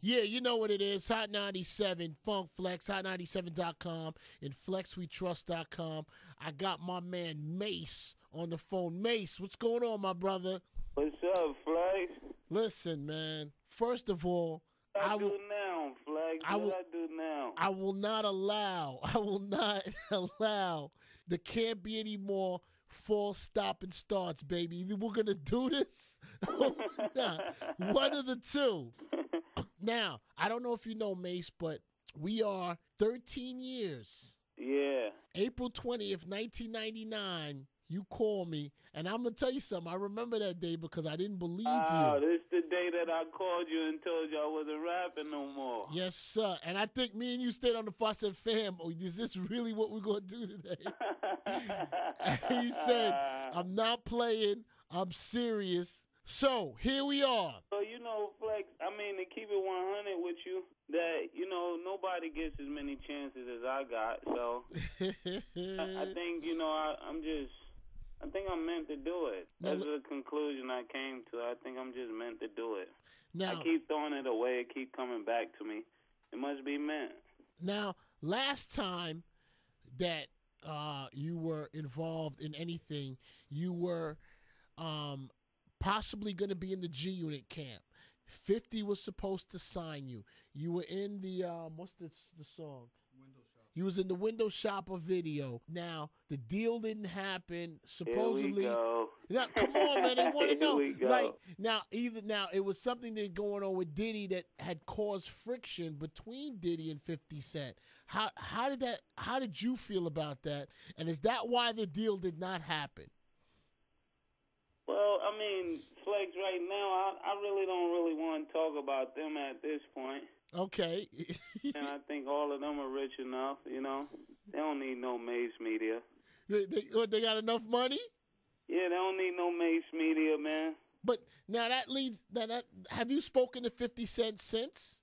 Yeah, you know what it is. Hot 97, Funk Flex, hot97.com, and flexwetrust.com. I got my man Mace on the phone. Mace, what's going on, my brother? What's up, Flex? Listen, man. First of all, What I I will do now, Flex? What I do now? I will not allow there can't be any more false stop and starts, baby. Either we're gonna do this or not. One of the two. Now, I don't know if you know, Mace, but we are 13 years. Yeah. April 20th, 1999, you call me, and I'm going to tell you something. I remember that day because I didn't believe you. This the day that I called you and told you I wasn't rapping no more. Yes, sir. And I think me and you stayed on the phone. I said, fam, is this really what we're going to do today? And he said, I'm not playing. I'm serious. So, here we are. So, Flex, I mean, to keep it 100 with you, that, nobody gets as many chances as I got. So, I think, I think I'm meant to do it. That's the conclusion I came to. I think I'm just meant to do it. Now, I keep throwing it away. It keep coming back to me. It must be meant. Now, last time that you were involved in anything, you were possibly going to be in the G Unit camp. 50 was supposed to sign you. You were in the what's the song? Window shop. You was in the Window Shopper video. Now the deal didn't happen. Supposedly, Here we go. now come on, man. They want to know. Here we go. Like now, it was something that going on with Diddy that had caused friction between Diddy and 50 Cent. How did you feel about that? And is that why the deal did not happen? Well, I mean, Flex, right now, I really don't want to talk about them at this point. Okay. And I think all of them are rich enough, They don't need no Mace Media. They got enough money? Yeah, they don't need no Mace Media, man. But now that leads that have you spoken to 50 Cent since?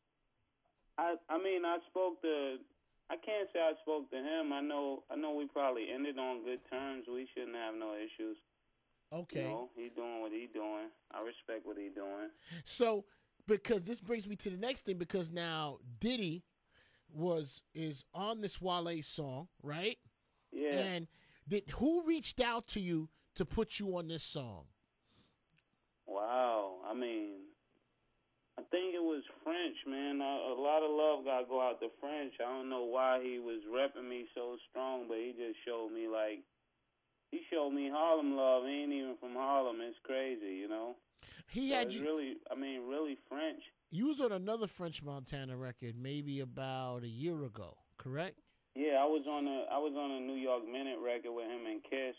I mean, I can't say I spoke to him. I know we probably ended on good terms. We shouldn't have no issues. Okay. He doing what he doing. I respect what he doing. So, because this brings me to the next thing, because now Diddy is on this Wale song, right? Yeah. And who reached out to you to put you on this song? Wow. I mean, I think it was French, man. A lot of love got to go out to French. I don't know why he was repping me so strong, but he just showed me he showed me Harlem love. He ain't even from Harlem. It's crazy, He had you really French. You was on another French Montana record maybe about a year ago, correct? Yeah, I was on a New York Minute record with him and Kiss.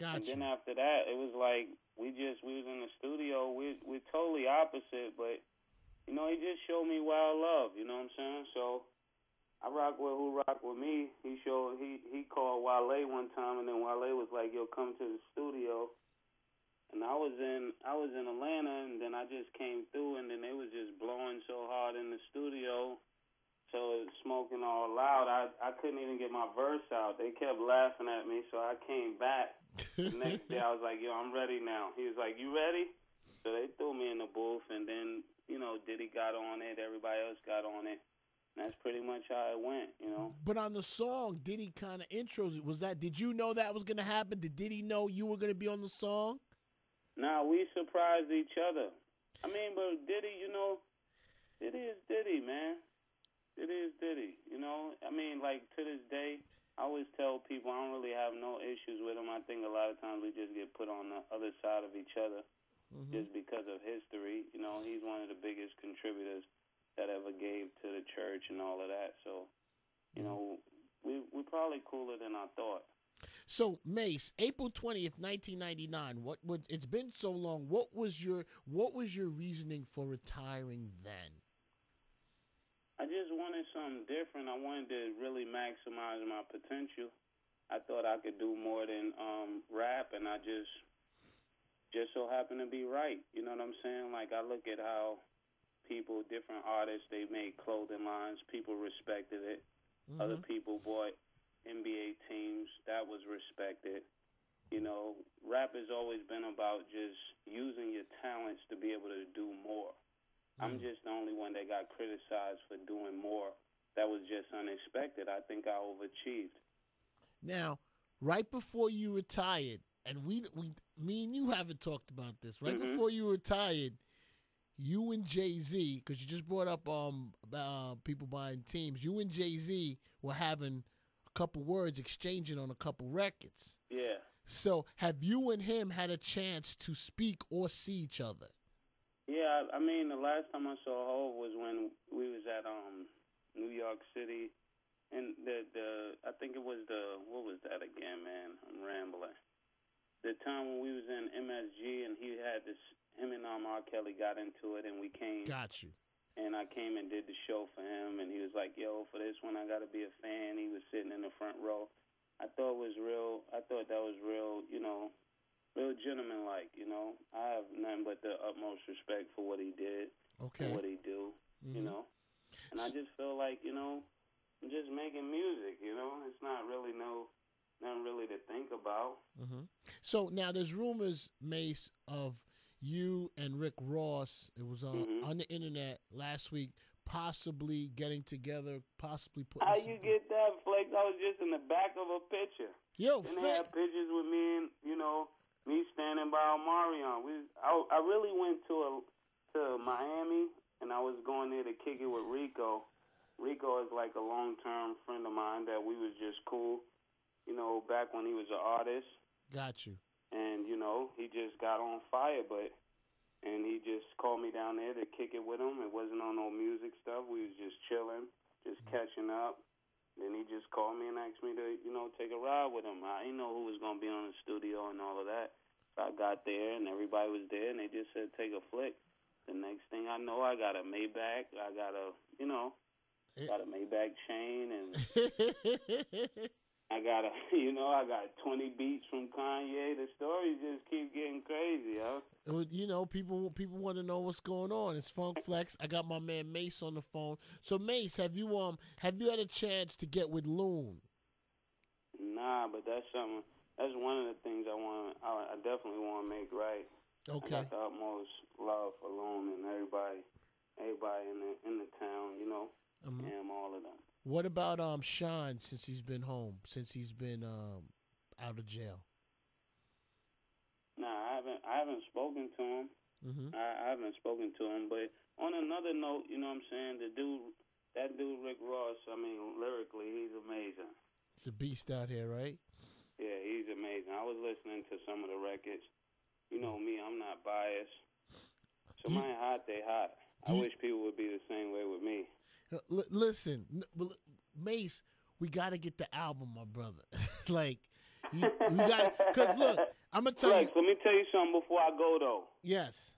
Gotcha. And then after that, it was like we was in the studio. We're totally opposite, but he just showed me wild love. You know what I'm saying? So I rock with who rock with me. He called Wale one time, and then Wale was like, "Yo, come to the studio." And I was in Atlanta, and then I just came through, and then they was just blowing so hard in the studio, so it was smoking all loud. I couldn't even get my verse out. They kept laughing at me, so I came back. The next day, I was like, "Yo, I'm ready now." He was like, "You ready?" So they threw me in the booth, and then Diddy got on it. Everybody else got on it. That's pretty much how it went, But on the song, Diddy kind of intros it. Did you know that was going to happen? Did Diddy know you were going to be on the song? Nah, we surprised each other. I mean, but Diddy, Diddy is Diddy, man. Diddy is Diddy, I mean, to this day, I always tell people I don't really have no issues with him. I think a lot of times we just get put on the other side of each other just because of history. He's one of the biggest contributors that ever gave to the church and all of that. So, we're probably cooler than I thought. So, Mace, April 20th, 1999. It's been so long. What was your reasoning for retiring then? I just wanted something different. I wanted to really maximize my potential. I thought I could do more than rap, and I just so happened to be right. You know what I'm saying? I look at how people, different artists, they made clothing lines. People respected it. Mm-hmm. Other people bought NBA teams. That was respected. Rap has always been about just using your talents to be able to do more. I'm just the only one that got criticized for doing more. That was just unexpected. I think I overachieved. Now, right before you retired, and me and you haven't talked about this. Right before you retired, you and Jay-Z, because you just brought up about people buying teams. You and Jay-Z were having a couple words, exchanging on a couple records. Yeah. So, have you and him had a chance to speak or see each other? Yeah, I mean, the last time I saw Hov was when we was at New York City, and I think it was what was that again, man? I'm rambling. The time when we was in MSG and he had him and R. Kelly got into it, and we came. Got you. And I came and did the show for him, and he was like, "Yo, for this one, I got to be a fan." He was sitting in the front row. I thought that was real, real gentleman-like, I have nothing but the utmost respect for what he did and what he do, And I just feel like, I'm just making music, It's not really nothing really to think about. So now there's rumors, Mace, of you and Rick Ross. It was on the internet last week, possibly getting together, possibly putting. How you get that, Flex? I was just in the back of a picture. Yo, and they had pictures with me and me standing by Omarion. I really went to Miami, and I was going there to kick it with Rico. Rico is like a long-term friend of mine that we was just cool, back when he was an artist. Got you. And he just got on fire, and he just called me down there to kick it with him. It wasn't on no music stuff. We was just chilling, just catching up. Then he just called me and asked me to, take a ride with him. I didn't know who was going to be on the studio and all of that. So I got there, and everybody was there, and they just said, take a flick. The next thing I know, I got a Maybach. I got a, got a Maybach chain, and I got I got 20 beats from Kanye. The stories just keep getting crazy, yo. People want to know what's going on. It's Funk Flex. I got my man Mace on the phone. So Mace, have you had a chance to get with Loon? Nah, but that's something. That's one of the things I definitely want to make right. Okay. I got the utmost love for Loon and everybody in the town, and all of them. What about Sean since he's been home, since he's been out of jail? Nah, I haven't spoken to him. I haven't spoken to him, but on another note, you know what I'm saying, that dude Rick Ross, I mean, lyrically, he's amazing. He's a beast out here, right? Yeah, he's amazing. I was listening to some of the records. You know me, I'm not biased. Somebody hot, they hot. I wish people would be the same way with me. Listen, Mace, we got to get the album, my brother. We got, because look, I'm going to tell you. Let me tell you something before I go, though. Yes.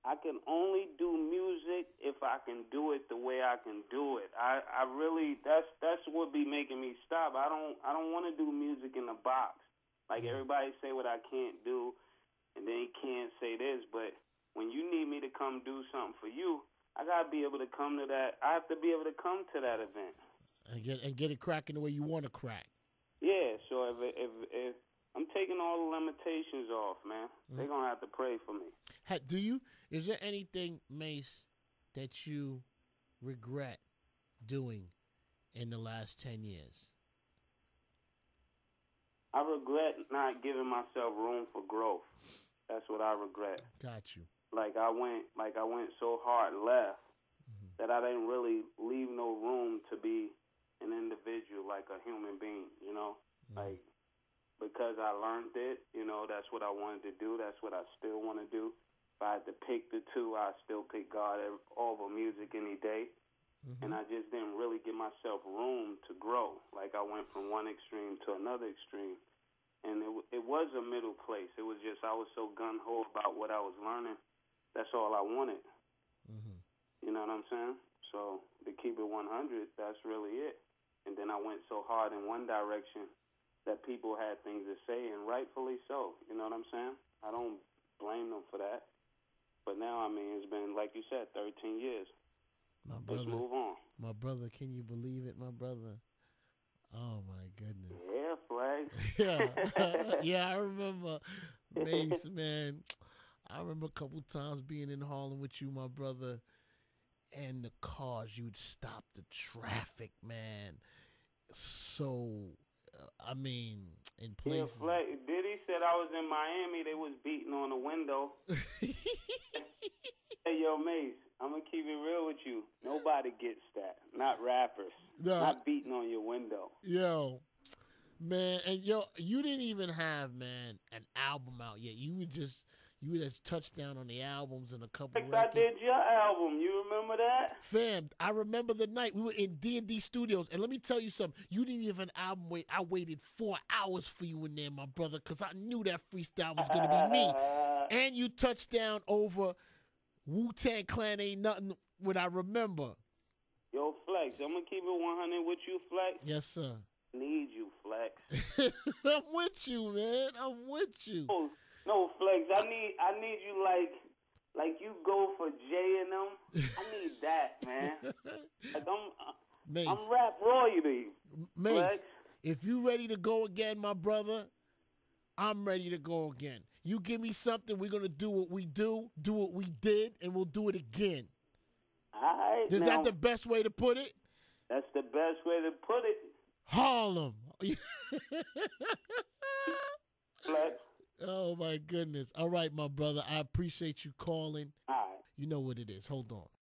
I can only do music if I can do it the way I can do it. I really, that's what be making me stop. I don't want to do music in a box. Like everybody say what I can't do, and then he can't say this, but when you need me to come do something for you, I gotta be able to come to that. I have to be able to come to that event and get it cracking the way you want to crack. Yeah. So if I'm taking all the limitations off, man, they're gonna have to pray for me. Is there anything, Mace, that you regret doing in the last 10 years? I regret not giving myself room for growth. That's what I regret. Got you. Like I went so hard left that I didn't really leave no room to be an individual, like a human being, like because I learned it, that's what I wanted to do. That's what I still want to do. If I had to pick the two, I still pick God over music any day. And I just didn't really give myself room to grow. Like I went from one extreme to another extreme. And it was a middle place. It was just I was so gung-ho about what I was learning. That's all I wanted. You know what I'm saying? So to keep it 100, that's really it. And then I went so hard in one direction that people had things to say, and rightfully so. You know what I'm saying? I don't blame them for that. But now, I mean, it's been, like you said, 13 years. My brother, let's move on. My brother, can you believe it, my brother? Oh, my goodness. Yeah, Flag. Yeah, I remember, Mace, man. I remember a couple times being in Harlem with you, my brother. and the cars. You'd stop the traffic, man. So, I mean, in places. Yeah, Diddy said I was in Miami. They was beating on the window. Hey, yo, Mace, I'm going to keep it real with you. Nobody gets that. Not rappers. No. Not beating on your window. Yo, man, and yo, you didn't even have, man, an album out yet. You would just touch down on the albums and a couple I records. did your album. You remember that? Fam, I remember the night we were in D&D Studios, and let me tell you something. You didn't even have an album wait. I waited 4 hours for you in there, my brother, because I knew that freestyle was going to be me. And you touched down over Wu-Tang Clan Ain't Nothing What I Remember. Yo, Flex, I'm going to keep it 100 with you, Flex. Yes, sir. Need you, Flex. I'm with you, man. I'm with you. No, Flex, I need you like you go for Jay and them. I need that, man. Like Mace, I'm rap royalty. Mace, Flex. if you ready to go again, my brother, I'm ready to go again. You give me something, we're going to do what we do what we did, and we'll do it again. All right. Is that the best way to put it? That's the best way to put it. Harlem. Flex. Oh, my goodness. All right, my brother. I appreciate you calling. All right. You know what it is. Hold on.